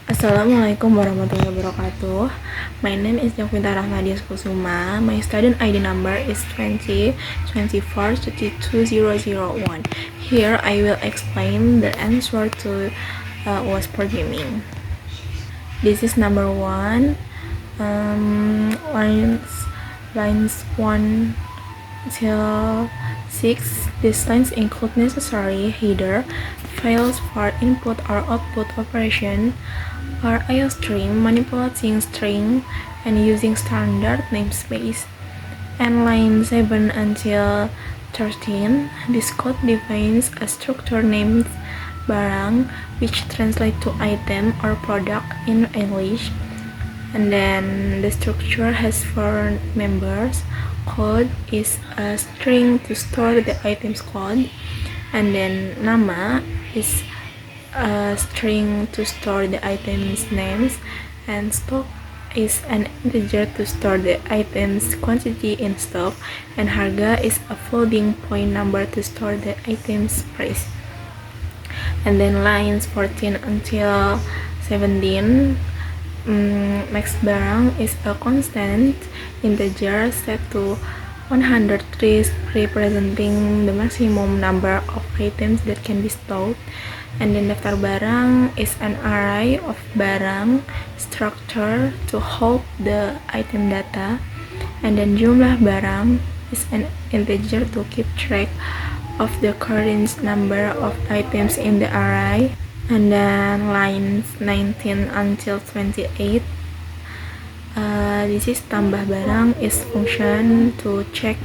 Assalamualaikum warahmatullahi wabarakatuh. My name is Jovita Rahmadias Kusuma. My student ID number is 2024-32001. Here I will explain the answer to was programming. This is number 1. Lines 1 till 6. These lines include necessary header files for input or output operation or IOStream, manipulating string and using standard namespace. And line 7 until 13, this code defines a structure named barang, which translates to item or product in English. And then the structure has 4 members. Code is a string to store the item's code, and then nama is a string to store the item's names, and stock is an integer to store the item's quantity in stock, and harga is a floating point number to store the item's price. And then lines 14 until 17, max barang is a constant integer set to 103, representing the maximum number of items that can be stored. And then daftar barang is an array of barang structure to hold the item data. And then jumlah barang is an integer to keep track of the current number of items in the array. And then lines 19 until 28, this is tambah barang is function to check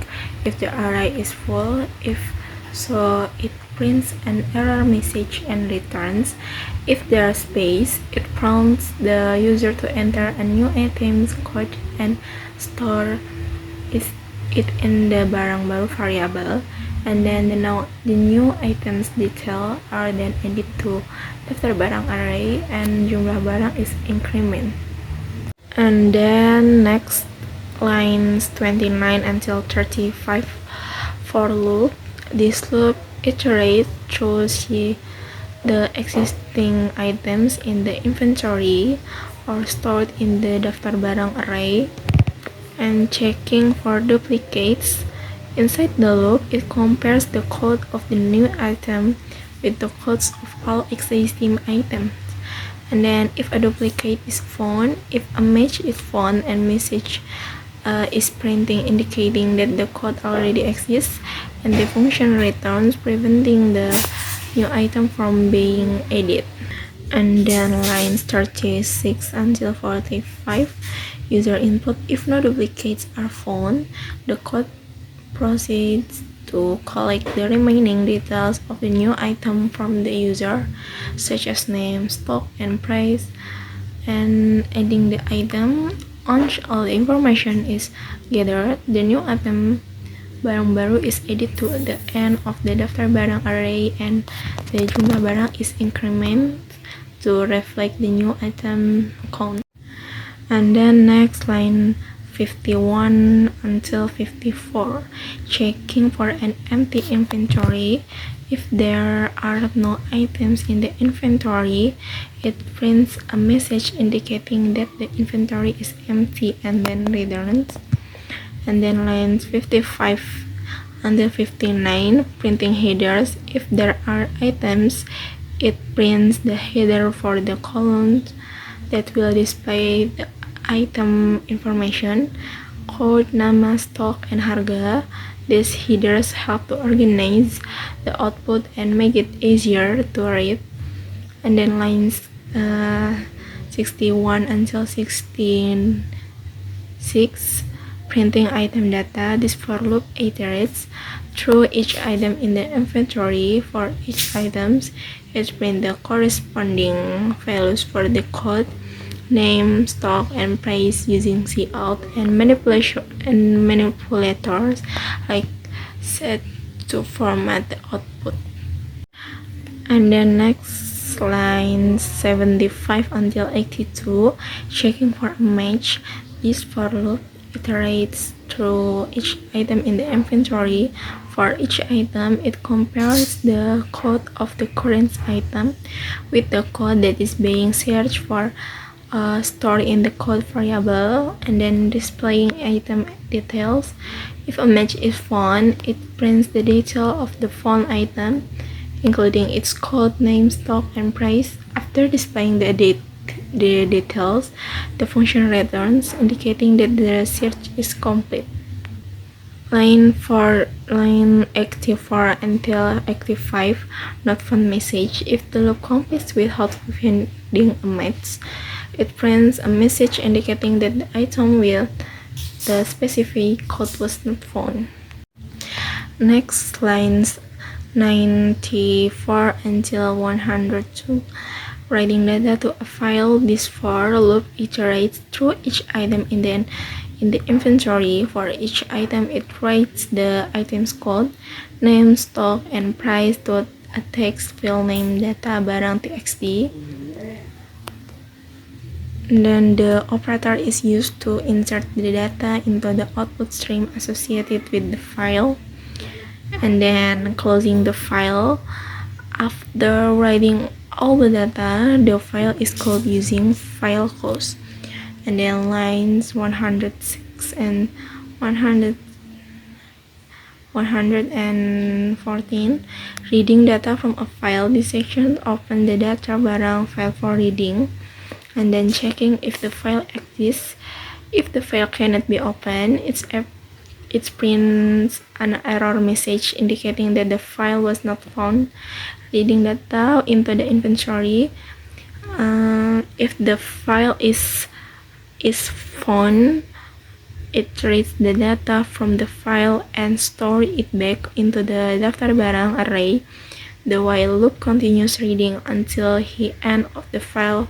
if the array is full. If so, it prints an error message and returns. If there is space, it prompts the user to enter a new item's code and store it in the barang baru variable. And then the new items detail are then added to daftar barang array, and jumlah barang is increment. And then next, lines 29 until 35 for loop. This loop iterates through the existing items in the inventory or stored in the daftar barang array and checking for duplicates. Inside the loop, it compares the code of the new item with the codes of all existing items. And then if a duplicate is found, if a match is found and message is printing indicating that the code already exists, and the function returns preventing the new item from being added. And then lines 36 until 45, user input. If no duplicates are found, the code proceeds to collect the remaining details of the new item from the user, such as name, stock, and price, and adding the item. Once all the information is gathered, the new item barang baru is added to the end of the daftar barang array, and the jumlah barang is incremented to reflect the new item count. And then next, line 51 until 54, checking for an empty inventory. If there are no items in the inventory, it prints a message indicating that the inventory is empty and then returns. And then lines 55 until 59, printing headers. If there are items, it prints the header for the columns that will display the item information, code, nama, stock, and harga. These headers help to organize the output and make it easier to read. And then lines 61 until 16, printing item data. This for loop iterates through each item in the inventory. For each items, it prints the corresponding values for the code, name, stock, and price using cout and manipulators like set to format the output. And then next, lines 75 until 82, checking for a match. This for loop iterates through each item in the inventory. For each item, it compares the code of the current item with the code that is being searched for, stored in the code variable, and then displaying item details. If a match is found, it prints the detail of the found item, including its code, name, stock, and price. After displaying the details, the function returns, indicating that the search is complete. Line active 4 until active 5, not found message. If the loop completes without finding a match, it prints a message indicating that the item with the specific code was not found. Next, lines 94 until 102. Writing data to a file. This for loop iterates through each item in the inventory. For each item, it writes the item's code, name, stock, and price to a text file named data barang txt. Then the operator is used to insert the data into the output stream associated with the file, and then closing the file. After writing all the data, the file is closed using file close. And then lines 106 and 114, reading data from a file. This section opens the data barang file for reading, and then checking if the file exists. If the file cannot be opened, it prints an error message indicating that the file was not found. Reading data into the inventory. If the file is found, it reads the data from the file and stores it back into the daftar barang array. The while loop continues reading until the end of the file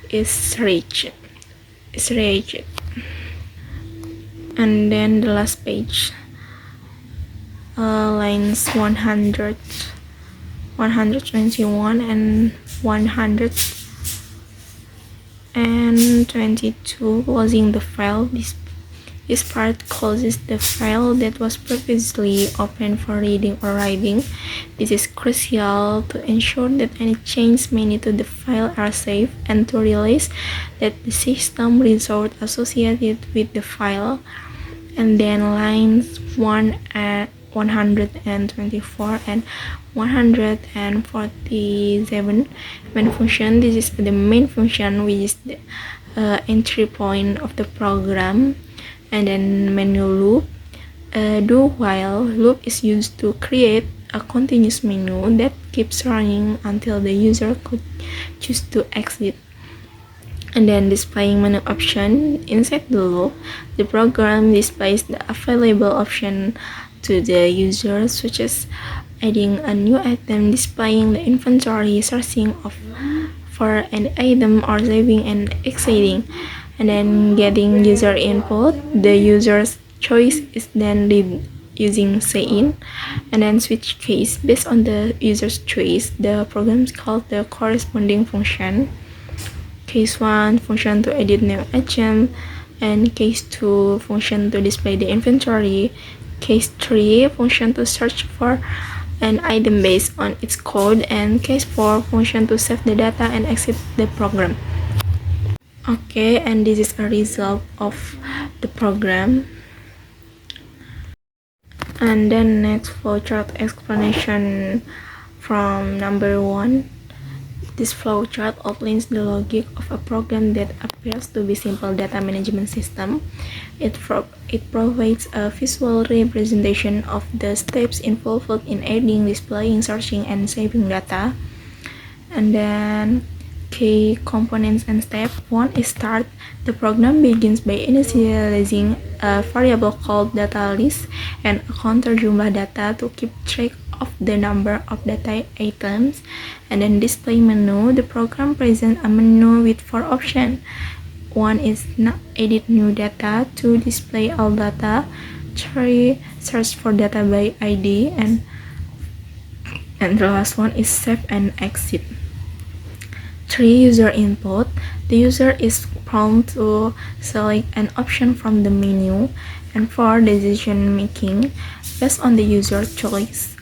is reached. And then the last page, lines 100, 121 and 122, closing the file. This part closes the file that was previously open for reading or writing. This is crucial to ensure that any changes made to the file are safe and to realize that the system resource associated with the file. And then lines 124 and 147, main function. This is the main function, which is the entry point of the program. And then menu loop. Do while loop is used to create a continuous menu that keeps running until the user could choose to exit. And then displaying menu option. Inside the loop, the program displays the available option to the user, such as adding a new item, displaying the inventory, searching for an item, or saving and exiting. And then getting user input. The user's choice is then read using say-in. And then switch case. Based on the user's choice, the program is called the corresponding function. Case 1, function to edit new item, and case 2, function to display the inventory. Case 3, function to search for an item based on its code, and case 4, function to save the data and exit the program. Okay, and this is a result of the program. And then next, flowchart explanation from number 1. This flowchart outlines the logic of a program that appears to be simple data management system. It provides a visual representation of the steps involved in adding, displaying, searching, and saving data. And then key components and step. 1 is start. The program begins by initializing a variable called data list and a counter jumlah data to keep track of the number of data items. And then display menu. The program presents a menu with 4 options. 1 is edit new data, 2 display all data, 3 search for data by ID, and the last one is save and exit. 3 user input. The user is prompted to select an option from the menu. And 4. Decision making. Based on the user choice,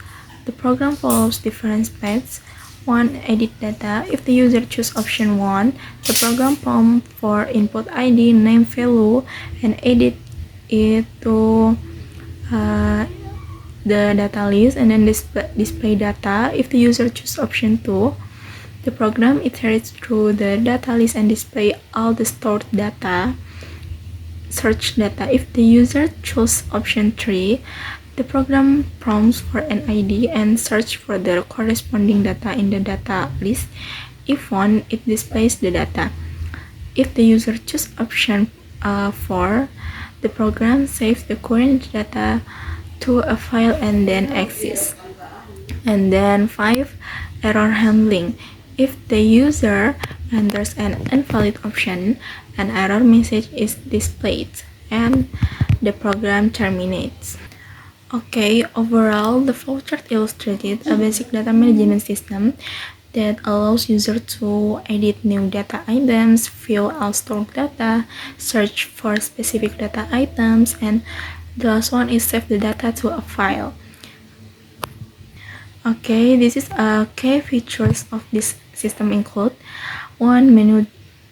the program follows different paths. 1. Edit data. If the user chooses option 1, the program prompt for input ID, name, value, and edit it to the data list, and then display data. If the user chooses option 2, the program iterates through the data list and display all the stored data. Search data. If the user chooses option 3, the program prompts for an ID and search for the corresponding data in the data list. If found, it displays the data. If the user chooses option 4, the program saves the current data to a file and then exits. And then 5. Error handling. If the user enters an invalid option, an error message is displayed and the program terminates. Okay, overall, the flowchart illustrated a basic data management system that allows users to edit new data items, view all stored data, search for specific data items, and the last one is save the data to a file. Okay, this is key features of this system include 1.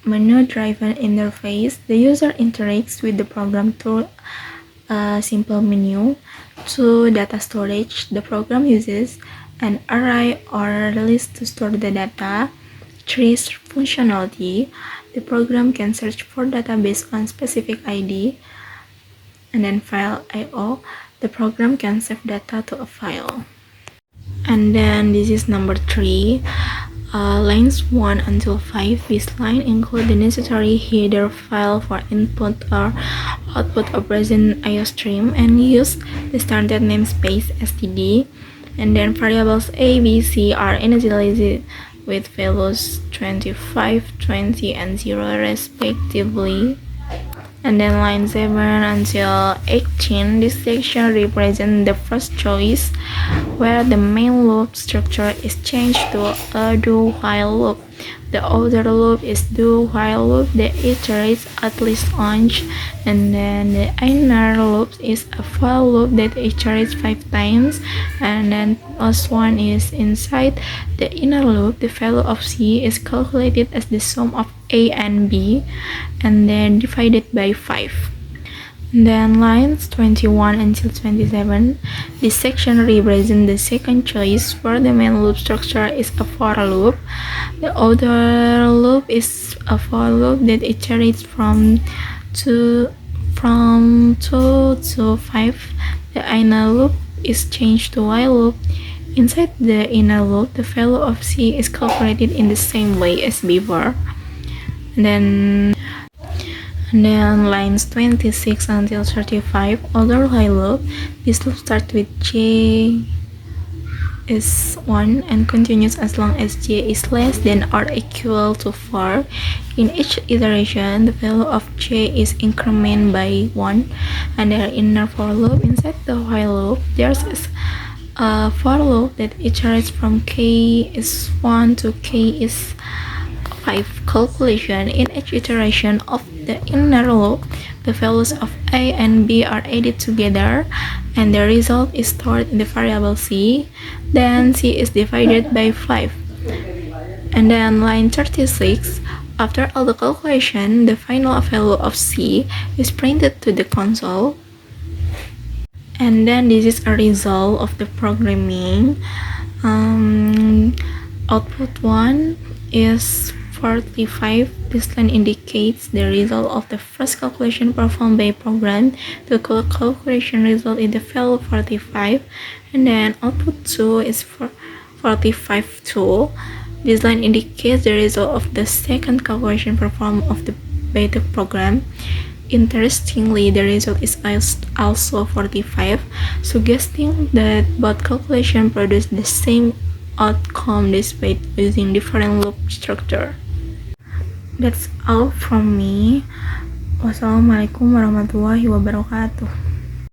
Menu-driven interface. The user interacts with the program through a simple menu. 2. Data storage. The program uses an array or list to store the data. 3. Functionality. The program can search for data based on specific ID. And then file I/O. The program can save data to a file. And then this is number 3. Lines 1 until 5. This line include the necessary header file for input or output of present IO stream and use the standard namespace std. And then variables a, b, c are initialized with values 25, 20, and 0 respectively. And then line 7 until 18, this section represents the first choice, where the main loop structure is changed to a do-while loop. The outer loop is do-while loop that iterates at least once, and then the inner loop is a while loop that iterates 5 times, and then last one is inside the inner loop. The value of C is calculated as the sum of A and B, and then divided by 5. Then lines 21 until 27, this section represents the second choice, where the main loop structure is a for loop. The outer loop is a for loop that iterates from 2 to 5. The inner loop is changed to while loop. Inside the inner loop, the value of C is calculated in the same way as before. And then lines 26 until 35, other while loop. This loop starts with J is 1 and continues as long as J is less than or equal to 4. In each iteration, the value of J is incremented by 1, and the inner for loop. Inside the while loop, there's a for loop that iterates from K is 1 to K is 5 calculation. In each iteration of the inner loop, the values of A and B are added together, and the result is stored in the variable C. Then C is divided by 5. And then line 36, after all the calculation, the final value of C is printed to the console. And then this is a result of the programming. Output 1 is 45. This line indicates the result of the first calculation performed by program. The calculation result is the value 45, and then output 2 is 45 too. This line indicates the result of the second calculation performed by the program. Interestingly, the result is also 45, suggesting that both calculations produce the same outcome despite using different loop structure. That's all from me. Wassalamualaikum warahmatullahi wabarakatuh.